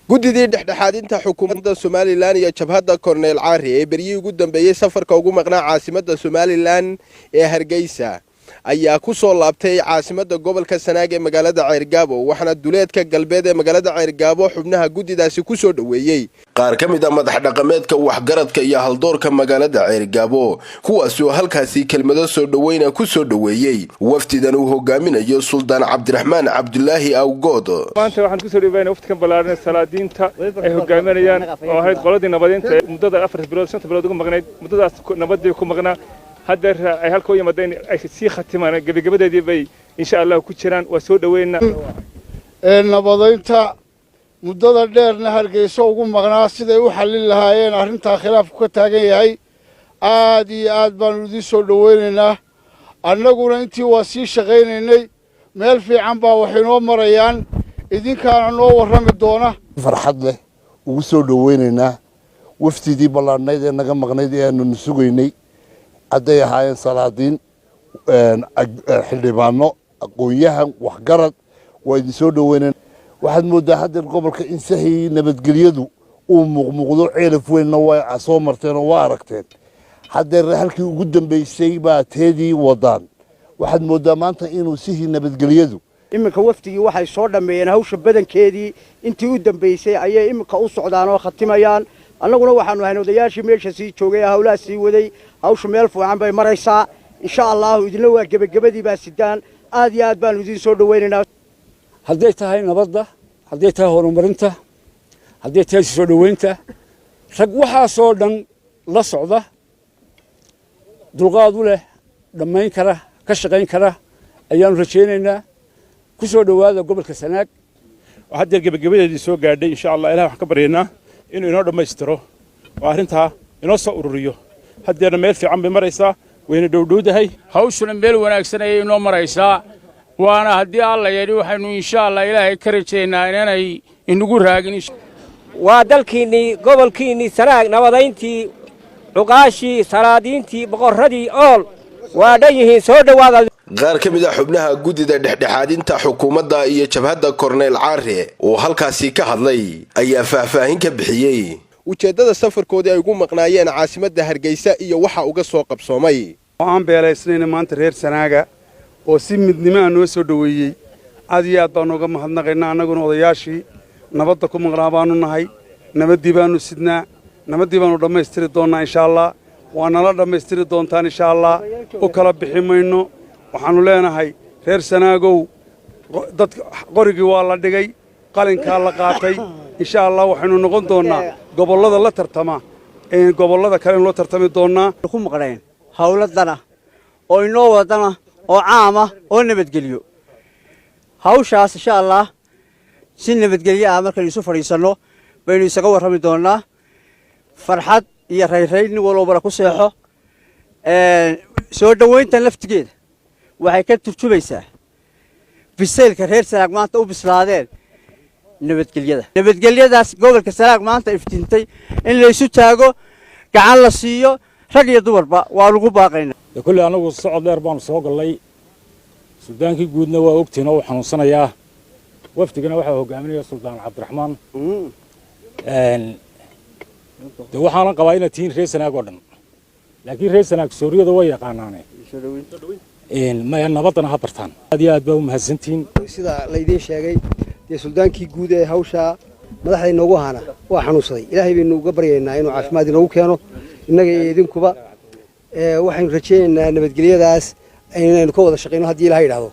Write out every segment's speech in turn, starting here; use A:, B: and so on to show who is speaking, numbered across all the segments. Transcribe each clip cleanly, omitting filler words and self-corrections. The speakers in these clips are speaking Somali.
A: gudidii dhexdhexaadinta xukuumadda Somaliland iyo Jabhada Kornayl Caare ee beriyii ugu dambeeyay safarka ugu maqnaa caasimadda Somaliland ee Hargeysa ayaa ku soo laabtay caasimadda gobolka Sanaag ee magaalada Ceerigaabo waxaana duleedka galbeed ee magaalada Ceerigaabo xubnaha gudidaasi ku soo dhaweeyay qaar ka mid ah madaxdhaqameedka waxgaradka iyo haldoorka magaalada Ceerigaabo kuwaas oo halkaasi kelmado soo dhaweeyna ku soo dhaweeyay wafdidan uu hogaaminayo Suldaan Cabdiraxmaan Cabdullaahi Awgood
B: maanta waxaan ku soo dhaweynaa wafdkan balaaran salaadiinta ay hogaaminayaan oo ahayd qoladii nabadeynta muddada 4 bilood 5 bilood ugu maqnayd muddadaas nabadii ku maqnaa hadda ay halkoo yimaadeen ay si khatimaan gabagabadeedii bay insha Allah ku jiraan waa soo dhaweynaa
C: nabadeynta muddada dheerna Hargeysa ugu maqnaa siday u xalin lahaayeen arrinta khilaafku ka taagan yahay aad iyo aad baan u soo dhaweynaynaa annaguna intii waa sii shaqaynaynay meel fiican baa wax inoo marayaan idinkaana noo warrami doona
D: farxad leh ugu soo dhaweynaynaa wafdidii ballaarnayd ee naga maqnayd ee aanu sugaynay hadday ahaayeen salaadiin xildhibaano aqoonyahan waxgarad waa idin soo dhaweynayna waxaad moodaa hadda gobolka in saxii nabadgelyadu uu muuqmuuqdo ceelaf weynna waa soo marteen oo waa aragteen hadda halkii ugu dambeysay baa teedii wadaan waxaad moodaa maanta inuu sihii nabadgelyadu
E: iminka waftigii waxay soo dhameeyeen hawsha badankeedii intii u dambeysay ayay iminka u socdaan oo khatimayaan annaguna waxaanu ahayn odayaashii meesha sii joogay hawlaha sii waday hawsha meel fiican bay maraysaa insha Allah idinla waa gabagabadii baa sidaan aad iyo aad baan idin soo dhaweynaynaa
F: hadday tahay nabadda hadday tahay horumarinta hadday tahay soo dhaweynta rag waxa soo dhan la socda dulqaad u leh dhamayn kara ka shaqayn kara ayaan rajaynaynaa ku soo dhawaada gobolka Sanaag
B: hadda gabagabadeedii soo gaadhay insha Allah ilaahay wax ka baryeena inuu inoo dhameystiro oo arrinta inoo soo ururiyo haddeena meel fiican bay maraysaa wayna dhowdhowdahay
G: hawshuna meel wanaagsan ay inoo maraysaa waana haddii alla yidhi waxaynu insha Allah ilaahay ka rajaynaa inay inagu raagin
H: waa dalkiinii gobolkiinii Sanaag nabadeyntii cuqaashii salaadiintii boqorradii ool waa dhayihiin soo dhawaada
A: qaar ka mid ah xubnaha gudida dhexdhexaadinta xukuumadda iyo Jabhada Kornayl Caare oo halkaasi ka hadlay ayaa faahfaahin ka bixiyay ujeedada safarkoodii ay ugu maqnaayeen caasimadda Hargeysa iyo waxa uga soo qabsoomay
C: aan beelaysnayna maanta reer Sanaaga oo si midnimo ah noo soo dhaweeyay aad iyo aad baan uga mahadnaqaynaa annaguna odayaashii nabadda ku maqnaa baanu nahay nabadii baanu sidnaa nabadii baanu dhameystiri doonaa insha Allah waana la dhameystiri doontaan insha Allah oo kala bixi mayno waxaanu leenahay reer Sanaagow dadka qorigii waa la dhigay qalinka la qaatay insha Allah waxaanu noqon doonaa gobolada la tartama ee gobolada kale loo tartami doonaa
E: ku maqneen hawladana oo inoo wadana oo caama oo nabadgeliyo hawshaas insha Allah si nabadgeliyo ah marka isu fariisano baynu isaga warrami doonaa farxad iyo rayrayn walba ku seexo soo dhaweynta laftigeeda waxay ka turjumaysaa biseelka reer Sanaag maanta u bislaadeen nabadgelyadaas gobolka Sanaag maanta iftintay in la isu taago gacan la siiyo rag iyo dumarba waa lagu baaqaynaa
F: kulli anagu socod dheer baan soo galay Suldaankii guudna waa ogtiin oo xanuunsanayaa wafdigana waxa hogaaminaya Suldaan Cabdiraxmaan waxaan qabaa inay tiin reer Sanaag oo dhan laakiin reer Sanaag Sooriyada way yaqaanaane ما نبضنا هبرتان هذه أدبوا مهزنتين
E: سيدا ليدين شاقي دي سلطانكي قودة هوشا مدحدي نوغو هانا وحنوصدي إلهي بينو قبرينا إنو عافمادي نوغو كانو إناقا يدين كوبا وحن رجين نبدقلية داس إنو كوضا شاقينو هادي إلهي لهذا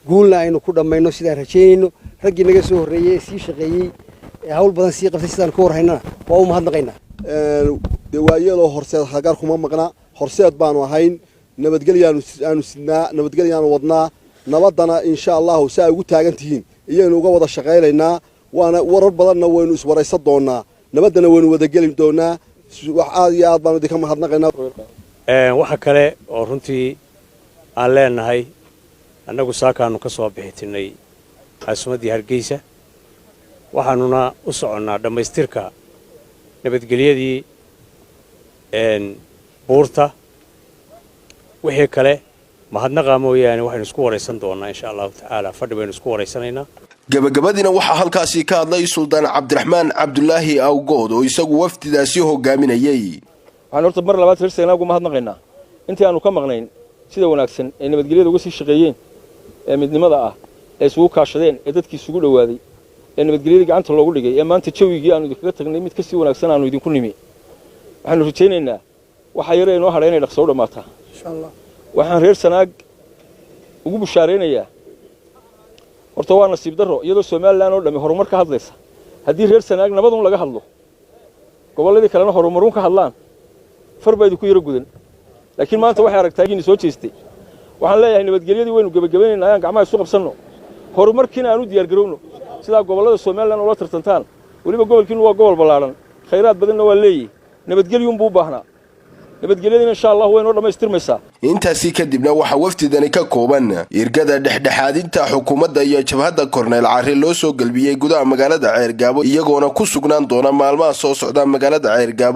E: قولنا إنو كودا ما إنو سيدا رجين إنو رجي نغا سوه ريي سي شاقيي هول بدن سي قفتي سيدان كور هينا وأو مهدنقينا
I: دوايلو هرسيد حقاركم مقنا هرسيد بانو هين nabadgelyaanu sidnaa nabadgelyaanu wadnaa nabadana insha Allah saa ugu taagantihiin iyaguna uga wada shaqeynaa waana warar badanna waynu iswaraysan doonaa nabadana waynu wada gelin doonaa wax aad iyo aad baan idinka mahadnaqaynaa
J: waxa kale oo runtii aan leenahay annagu saakaanu ka soo bixitinay caasimadii Hargeysa waxaanuna u soconaa dhameystirka nabadgelyadii buurta wixii kale mahadnaqa mooyaane waxaynu isku waraysan doonaa insha Allah taala fadhi baynu isku waraysanaynaa
A: gabagabadina waxaa halkaasi ka hadlay Suldaan Cabdiraxmaan Cabdullaahi Awgood oo isagu wafdidaasi hogaaminayay.
K: waxaan horta mar labaad reer Ceerigaabo mahadnaqaynaa intii aanu ka maqnayn sida wanaagsan ee nabadgelyada uga sii shaqeeyeen ee midnimada ah ee isugu kaashadeen ee dadkii isugu dhawaaday ee nabadgelyada gacanta loogu dhigay ee maanta jawigii aanu idinkaga tagnay mid ka sii wanaagsan aanu idinku nimi waxaanu rajaynaynaa waxa yar ee noo hadhay inay dhaqso u dhamaataa insha Allah waxaan reer Sanaag ugu bushaareynaya horta waa nasiib daro iyadoo Soomaaliland oo dhami horumar ka hadlaysa haddii reer Sanaag nabad laga hadlo gobolladii kalena horumarun ka hadlaan farbaydu ku yara gudan laakiin maanta waxay aragtaa in soo jeestay waxaan leeyahay nabadgelyadii waynu gabagabeynaa ayaan gacmaha isu qabsanno horumarkiina aanu diyaar garowno sida gobollada Soomaaliland oo la tartantaan waliba gobolkiinu waa gobol balaaran khayraad badanna waa leeyahay nabadgelyuun buu baahnaa nabadgelyadina insha Allah way noo dhameystirmaysaa
A: intaasi kadibna waxa wafdidani ka kooban irgada dhexdhexaadinta xukuumadda iyo jabhada Kornayl Caare loo soo galbiyay gudaha magaalada Ceerigaabo iyagoona ku sugnaan doona maalmaha soo socda magaalada Ceerigaabo